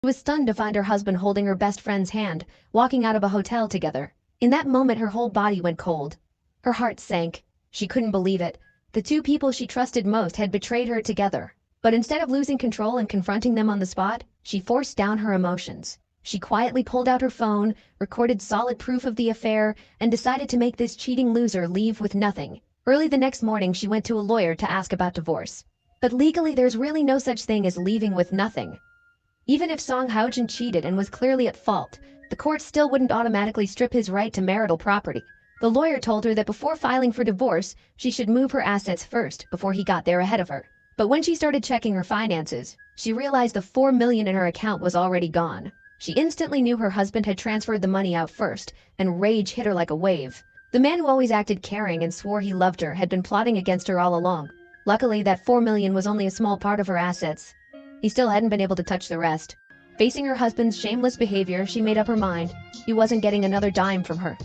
She was stunned to find her husband holding her best friend's hand, walking out of a hotel together. In that moment her whole body went cold. Her heart sank. She couldn't believe it. The two people she trusted most had betrayed her together. But instead of losing control and confronting them on the spot, she forced down her emotions. She quietly pulled out her phone, recorded solid proof of the affair, and decided to make this cheating loser leave with nothing. Early the next morning she went to a lawyer to ask about divorce. But legally there's really no such thing as leaving with nothing. Even if Song Haojin cheated and was clearly at fault, the court still wouldn't automatically strip his right to marital property. The lawyer told her that before filing for divorce, she should move her assets first before he got there ahead of her. But when she started checking her finances, she realized the 4 million in her account was already gone. She instantly knew her husband had transferred the money out first, and rage hit her like a wave. The man who always acted caring and swore he loved her had been plotting against her all along. Luckily, that 4 million was only a small part of her assets. He still hadn't been able to touch the rest. Facing her husband's shameless behavior, she made up her mind. He wasn't getting another dime from her.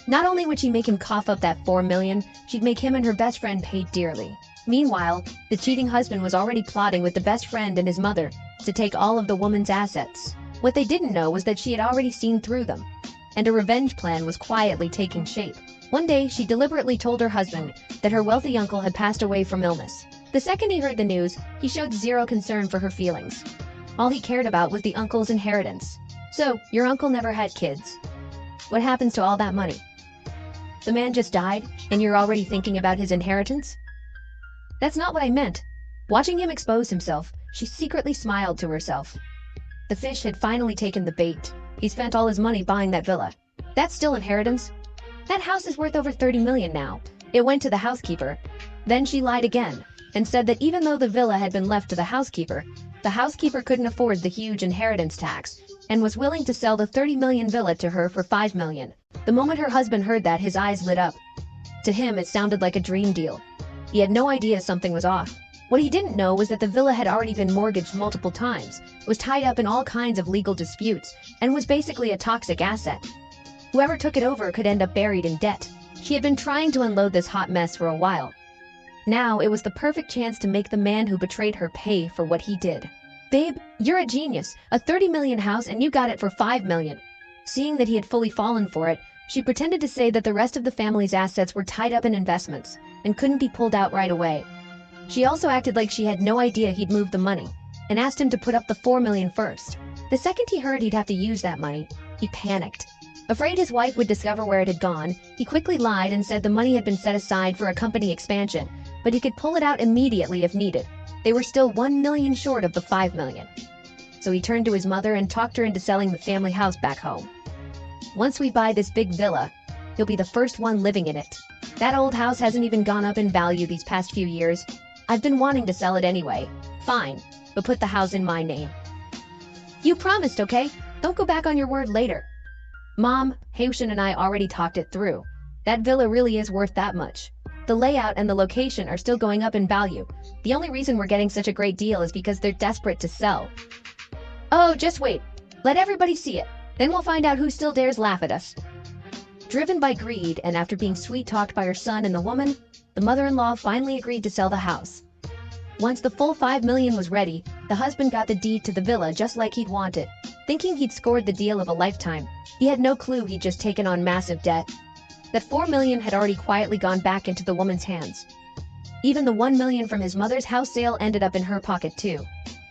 Not only would she make him cough up that 4 million, she'd make him and her best friend pay dearly. Meanwhile, the cheating husband was already plotting with the best friend and his mother to take all of the woman's assets. What they didn't know was that she had already seen through them, and a revenge plan was quietly taking shape. One day, she deliberately told her husband that her wealthy uncle had passed away from illness. The second he heard the news, he showed zero concern for her feelings. All he cared about was the uncle's inheritance. So, your uncle never had kids. What happens to all that money? The man just died, and you're already thinking about his inheritance? That's not what I meant. Watching him expose himself, she secretly smiled to herself. The fish had finally taken the bait. He spent all his money buying that villa. That's still inheritance. That house is worth over 30 million now. It went to the housekeeper. Then she lied again, and said that even though the villa had been left to the housekeeper couldn't afford the huge inheritance tax, and was willing to sell the 30 million villa to her for 5 million. The moment her husband heard that, his eyes lit up. To him, it sounded like a dream deal. He had no idea something was off. What he didn't know was that the villa had already been mortgaged multiple times, was tied up in all kinds of legal disputes, and was basically a toxic asset. Whoever took it over could end up buried in debt. She had been trying to unload this hot mess for a while. Now it was the perfect chance to make the man who betrayed her pay for what he did. Babe, you're a genius. A 30 million house and you got it for 5 million. Seeing that he had fully fallen for it, she pretended to say that the rest of the family's assets were tied up in investments and couldn't be pulled out right away. She also acted like she had no idea he'd moved the money, and asked him to put up the 4 million first. The second he heard he'd have to use that money, he panicked. Afraid his wife would discover where it had gone, he quickly lied and said the money had been set aside for a company expansion, but he could pull it out immediately if needed. They were still 1 million short of the 5 million. So he turned to his mother and talked her into selling the family house back home. Once we buy this big villa, you'll be the first one living in it. That old house hasn't even gone up in value these past few years. I've been wanting to sell it anyway. Fine, but put the house in my name. You promised, okay? Don't go back on your word later. Mom, Haoshin and I already talked it through. That villa really is worth that much. The layout and the location are still going up in value. The only reason we're getting such a great deal is because they're desperate to sell. Oh, just wait. Let everybody see it. Then we'll find out who still dares laugh at us. Driven by greed, and after being sweet-talked by her son and the woman, the mother-in-law finally agreed to sell the house. Once the full 5 million was ready, the husband got the deed to the villa just like he'd wanted. Thinking he'd scored the deal of a lifetime, he had no clue he'd just taken on massive debt. That 4 million had already quietly gone back into the woman's hands. Even the 1 million from his mother's house sale ended up in her pocket too.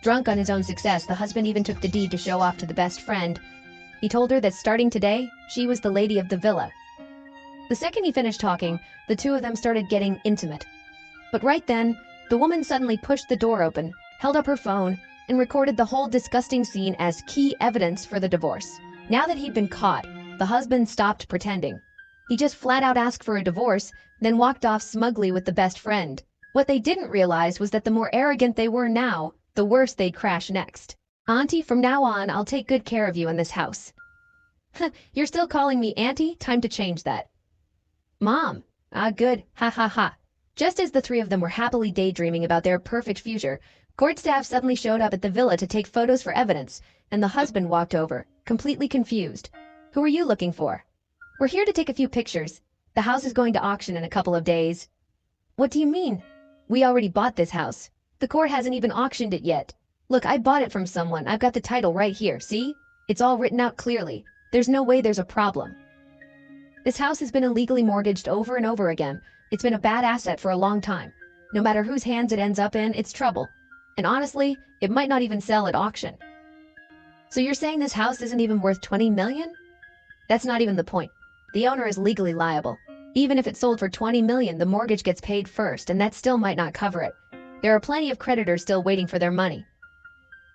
Drunk on his own success, the husband even took the deed to show off to the best friend. He told her that starting today, she was the lady of the villa. The second he finished talking, the two of them started getting intimate. But right then, the woman suddenly pushed the door open, held up her phone, and recorded the whole disgusting scene as key evidence for the divorce. Now that he'd been caught, the husband stopped pretending. He just flat out asked for a divorce, then walked off smugly with the best friend. What they didn't realize was that the more arrogant they were now, the worse they'd crash next. Auntie, from now on, I'll take good care of you in this house. You're still calling me auntie? Time to change that. Mom. Ah, good. Ha ha ha. Just as the three of them were happily daydreaming about their perfect future, court staff suddenly showed up at the villa to take photos for evidence, and the husband walked over, completely confused. Who are you looking for? We're here to take a few pictures. The house is going to auction in a couple of days. What do you mean? We already bought this house. The court hasn't even auctioned it yet. Look, I bought it from someone. I've got the title right here, see? It's all written out clearly. There's no way there's a problem. This house has been illegally mortgaged over and over again. It's been a bad asset for a long time. No matter whose hands it ends up in, it's trouble. And honestly, it might not even sell at auction. So you're saying this house isn't even worth 20 million? That's not even the point. The owner is legally liable. Even if it sold for 20 million, the mortgage gets paid first, and that still might not cover it. There are plenty of creditors still waiting for their money.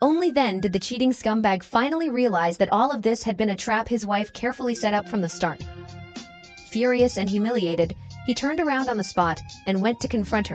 Only then did the cheating scumbag finally realize that all of this had been a trap his wife carefully set up from the start. Furious and humiliated, he turned around on the spot and went to confront her.